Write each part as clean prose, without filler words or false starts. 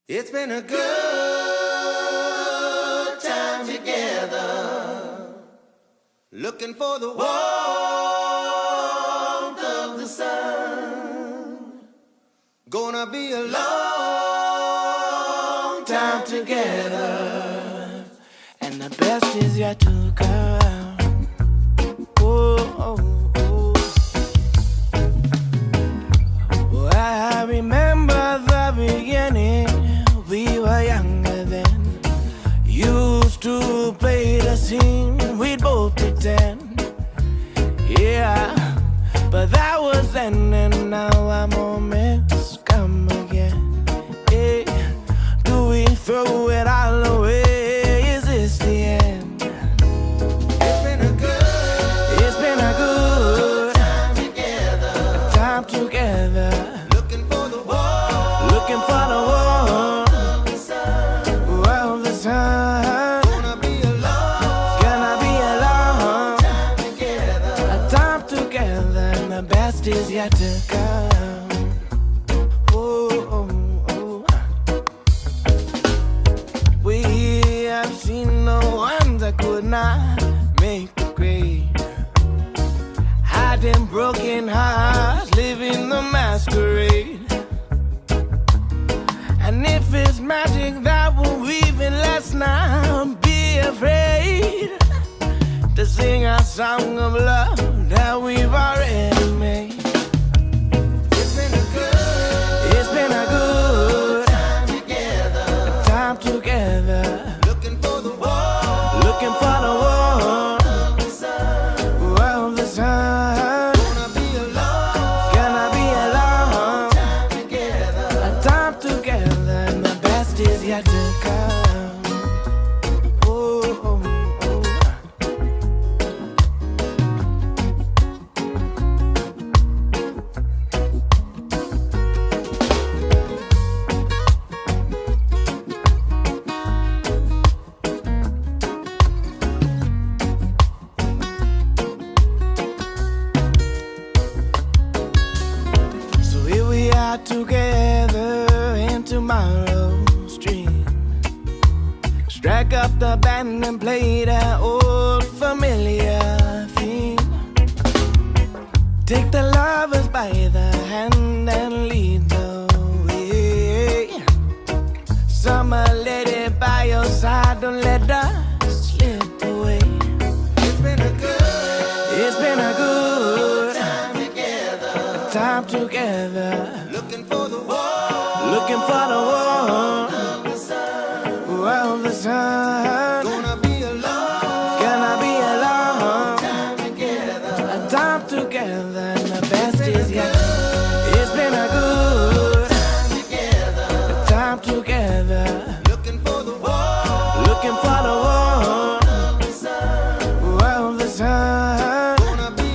It's been a good time together, looking for the warmth of the sun. Gonna be a long time together, and the best is yet to come. Oh, oh, oh. Well, I remember the beginning. We were younger then. Used to play the scene. We'd both pretend. Yeah, but that was then, and now our moments come again. Hey, do we throw it all away? Is this the end? it's been a good Time together, looking for the warmth looking for the warmth of the sun. of the sun. Gonna be a long Time together, a time together, and the best is yet to come. Oh, oh, oh. We have seen the ones that could not make the grade. Hiding broken hearts, living the masquerade. And if it's magic that we're weaving, let's not be afraid to sing our song of love that we've already made. it's been a good Time together, looking for the warmth looking for the warmth of the sun. of the sun. Gonna be a long time together, a time together, and the best is yet to come. Oh, oh, oh. So here we are together in tomorrow's dream. Strike up the band and play that old familiar theme. Take the lovers by the hand and lead the way. Summer lady by your side, don't let us slip away. it's been a good It's been a good time together, time together, looking for the warmth looking for the warmth of the sun. of the sun. Gonna be a long time together, a time together, and the best is yet. It's been a good time together, looking for the warmth looking for the warmth of the sun. of the sun. Gonna be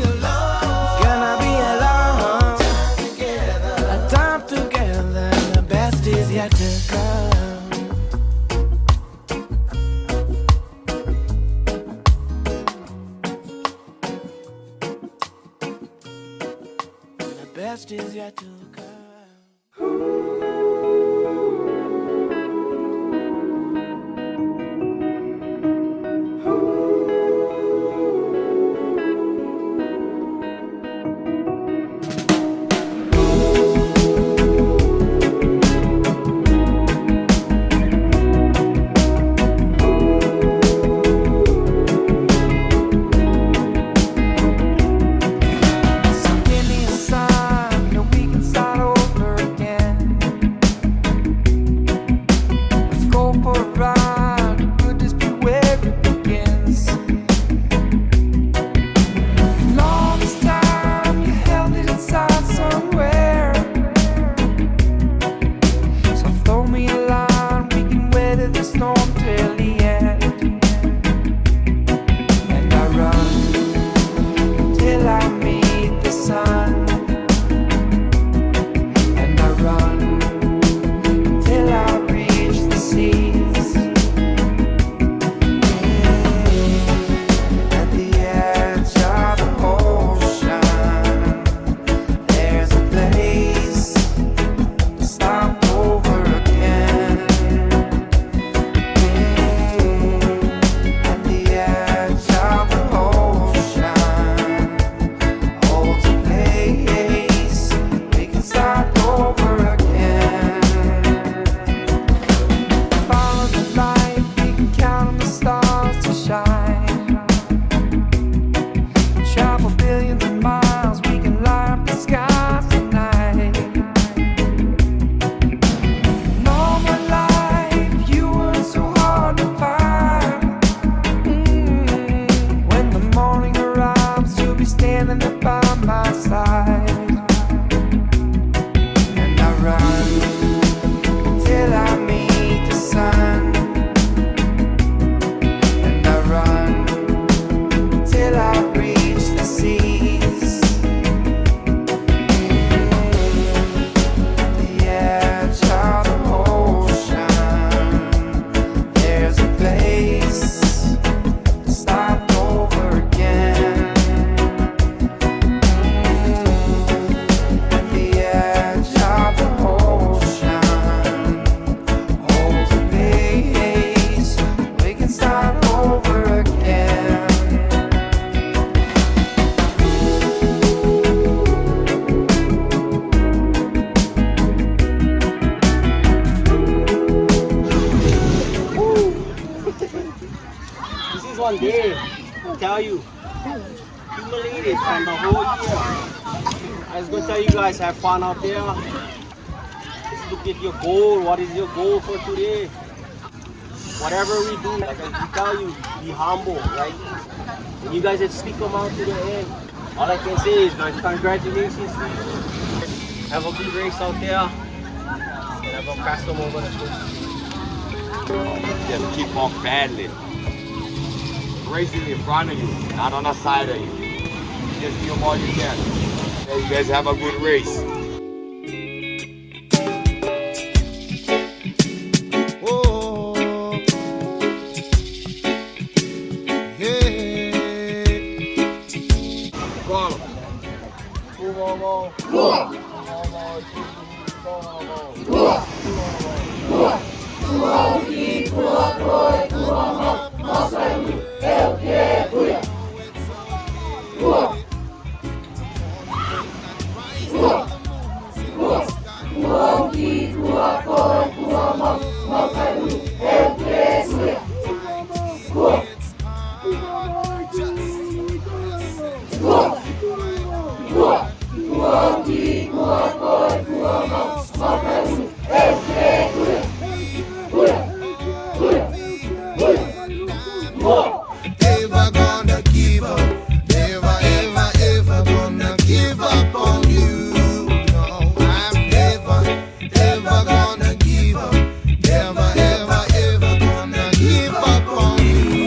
a long together, a time together, and the best is yet to come. The best is yet to come. Something inside that we can start one day, I tell you, accumulate it from the whole year. I was gonna tell you guys, have fun out there. Just look at your goal. What is your goal for today? Whatever we do, like I tell you, be humble, right? And you guys just stick them out to the end. All I can say is, guys, congratulations to you. Have a good race out there. And I'm gonna pass them over the coach. Just keep on paddling. Racing in front of you, not on the side of you. Just do all you can. And you guys have a good race. Oh, yeah. Call 'em. Never gonna give up. Never, ever, ever gonna give up on you. No, I'm never, ever gonna give up. Never, ever, ever gonna give up on you.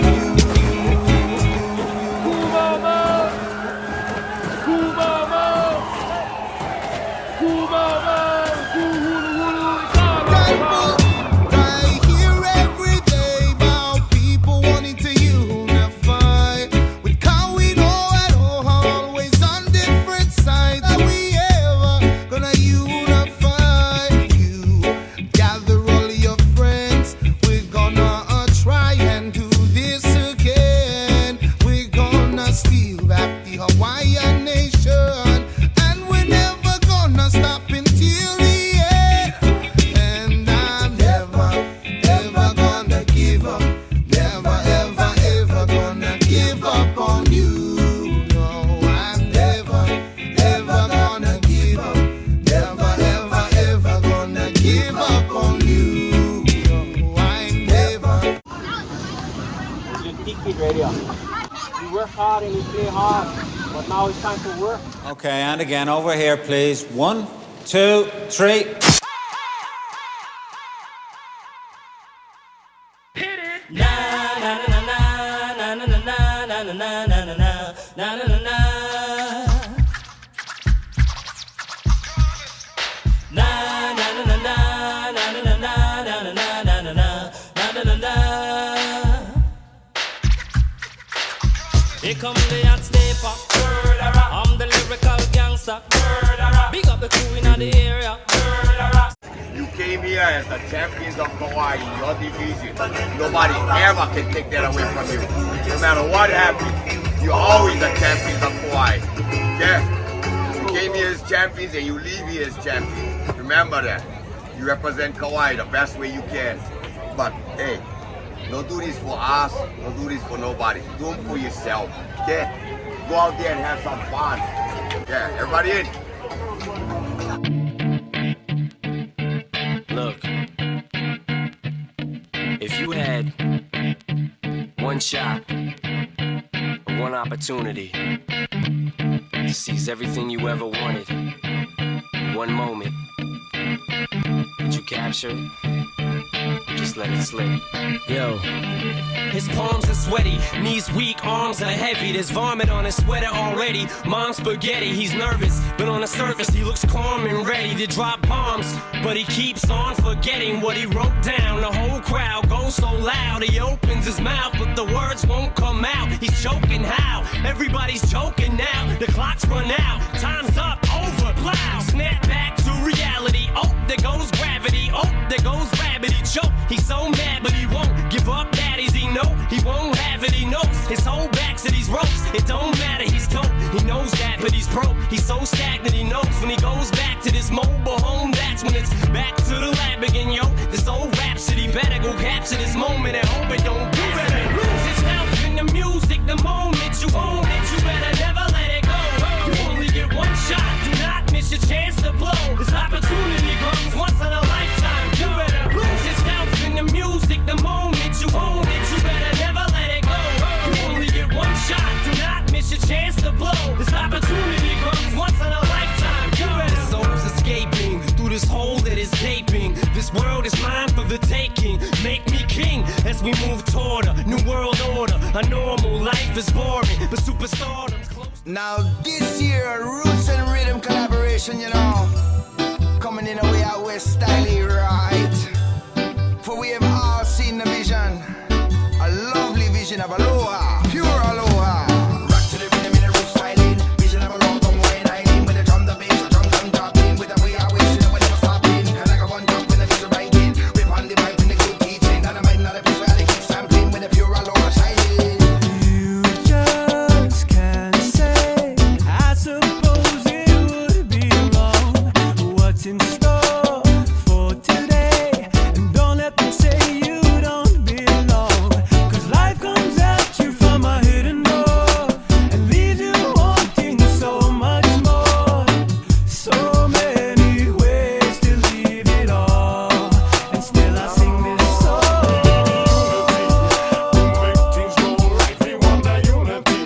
I hear every day about people wanting to unify. With Kawhi and always on different sides. Are we ever gonna unify? You gather all your friends. We're gonna try and do this again. We're gonna steal back the Hawaiian nation. And we're never gonna stop until the end. And I'm never, ever gonna give up. Never, ever, ever gonna give up on you. No, I'm never, ever gonna give up. Never, ever, ever gonna give up on you. No, I'm never. Your ticket ready. You work hard and you play hard, but now it's time to work. Okay, and again, over here, please. 1, 2, 3. Here come the hot stepper. I'm the lyrical gangster. Big up the crew in the area. You came here as the champions of Kauai in your division. Nobody ever can take that away from you. No matter what happens, you're always the champions of Kauai. Yeah. You came here as champions and you leave here as champions. Remember that. You represent Kauai the best way you can. But hey, don't do this for us. Don't do this for nobody. Do it for yourself. Okay? Go out there and have some fun. Yeah, everybody in. Look, if you had one shot, one opportunity to seize everything you ever wanted, in one moment, did you capture it? Just let it slip. Yo. His palms are sweaty, knees weak, arms are heavy. There's vomit on his sweater already. Mom's spaghetti, he's nervous, but on the surface he looks calm and ready to drop bombs. But he keeps on forgetting what he wrote down. The whole crowd goes so loud, he opens his mouth, but the words won't come out. He's choking how? Everybody's choking now. The clock's run out, time's up, over, plow. Snap back to reality. Oh, there goes gravity. Oh, there goes rabbit. He choke. He's so mad, but he won't give up. Daddies, he know he won't have it. He knows his whole back to these ropes. It don't matter. He's dope. He knows that, but he's broke. He's so stagnant. He knows when he goes back to this mobile home. That's when it's back to the lab again, yo. This old rhapsody better go capture this moment and hope it don't lose himself in the making. Make me king as we move toward a new world order. A normal life is boring, but superstardom's close. Now this year, Roots and Rhythm collaboration, you know, coming in a way out west style, right? For we have all seen the vision, a lovely vision of aloha, pure aloha. Rock to the rhythm in the roots styling, vision of aloha, come wine hiding with the drum, the bass, the drum come dropping, with the way I wish, and we're never stopping. And like a one jump when the music writing, rip on the pipe in the good teaching, and I might not a piece where they keep sampling with the pure aloha shining. You just can't say, I suppose it would be wrong. What's in store for today? And don't let them say you don't belong. 'Cause life comes at you from a hidden door and leaves you wanting so much more. So many ways to leave it all, and still I sing this song. Make things go right, we want that unity.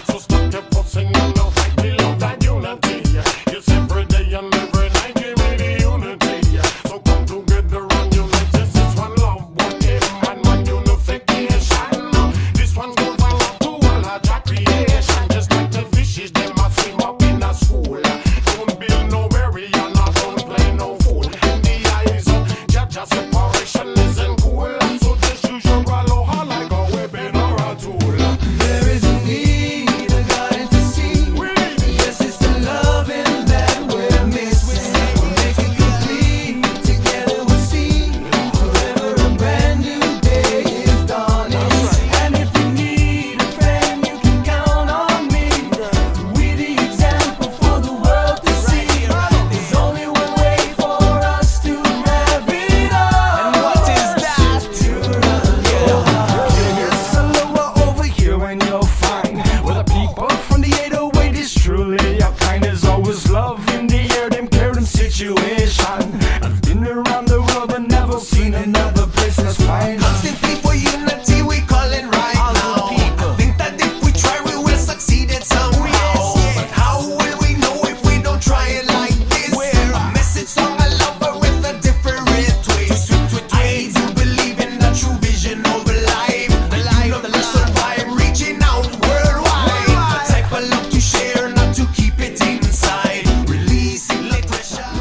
So stop your fussing and no fight, we love that unity. It's every day and every night, give me the unity. So come together and unite, just it's one love, one aim, and one unification. This one's gonna fall up to all our track creation. Just like the fishes, them a swim up in a school. Don't build no barrier, no don't play no fool. In the eyes of Jaja, separation isn't cool. So just use your aloha like a weapon or a tool. There is a need, a garden to see. Yes, it's the loving that we're missing. Make it complete, together we'll see. Forever a brand new day is dawning. And if you need a friend, you can count on me. We the example for the world to see. There's only one way for us to have it all. And what is that? Yes, aloha over here when you're fine. With the people from the 808 is truly your kind. There's always love in the air, them care, them situation. I've been around the world but never seen another place that's fine. Constantly for unity, we call it right now. I think that if we try, we will succeed it somehow. But how will we know if we don't try it like this? A message song I love, but with a different twist. I do believe in the true vision of life. The light of the soul vibe reaching out worldwide. A type of love to share, not to keep it inside. Releasing the pressure.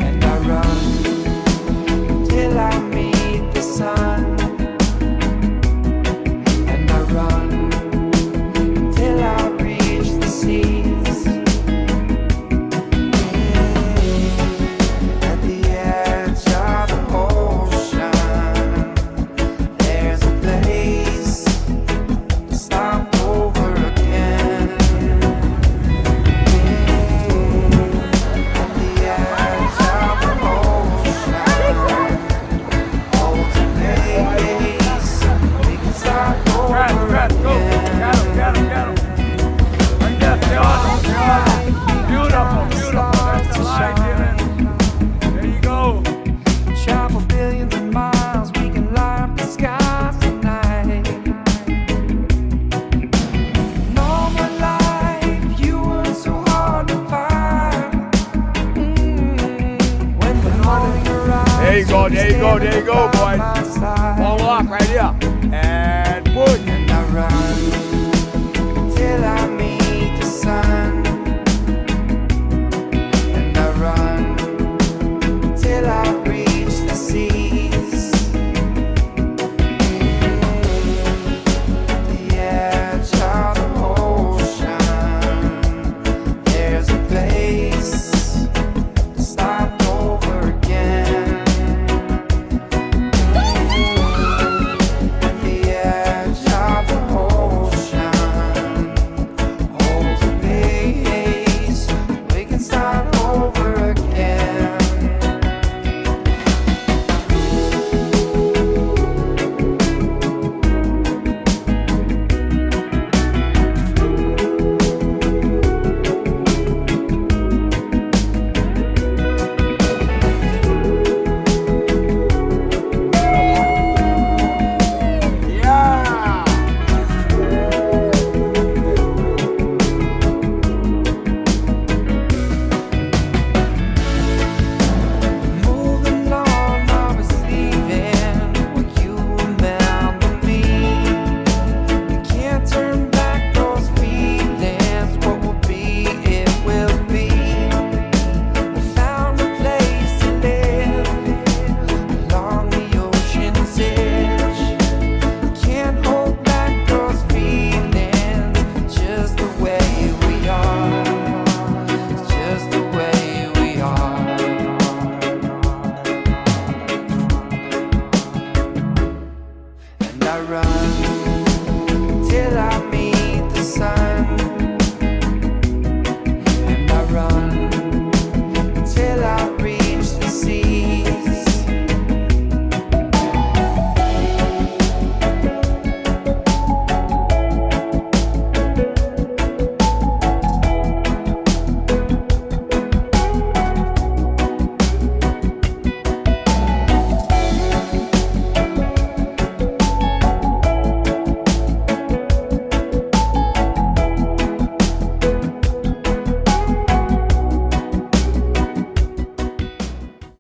And I run till I meet the sun. And I run till I reach the seas. At the edge of the ocean, there's a place to start over again. At the edge of the ocean, holds a place we can start over again. Travel billions of miles, we can light up the sky tonight. In all my life, you were so hard to find. When the morning arrives, There you go, there you go, there you go, boys. by my side. One walk right here. And push. And I run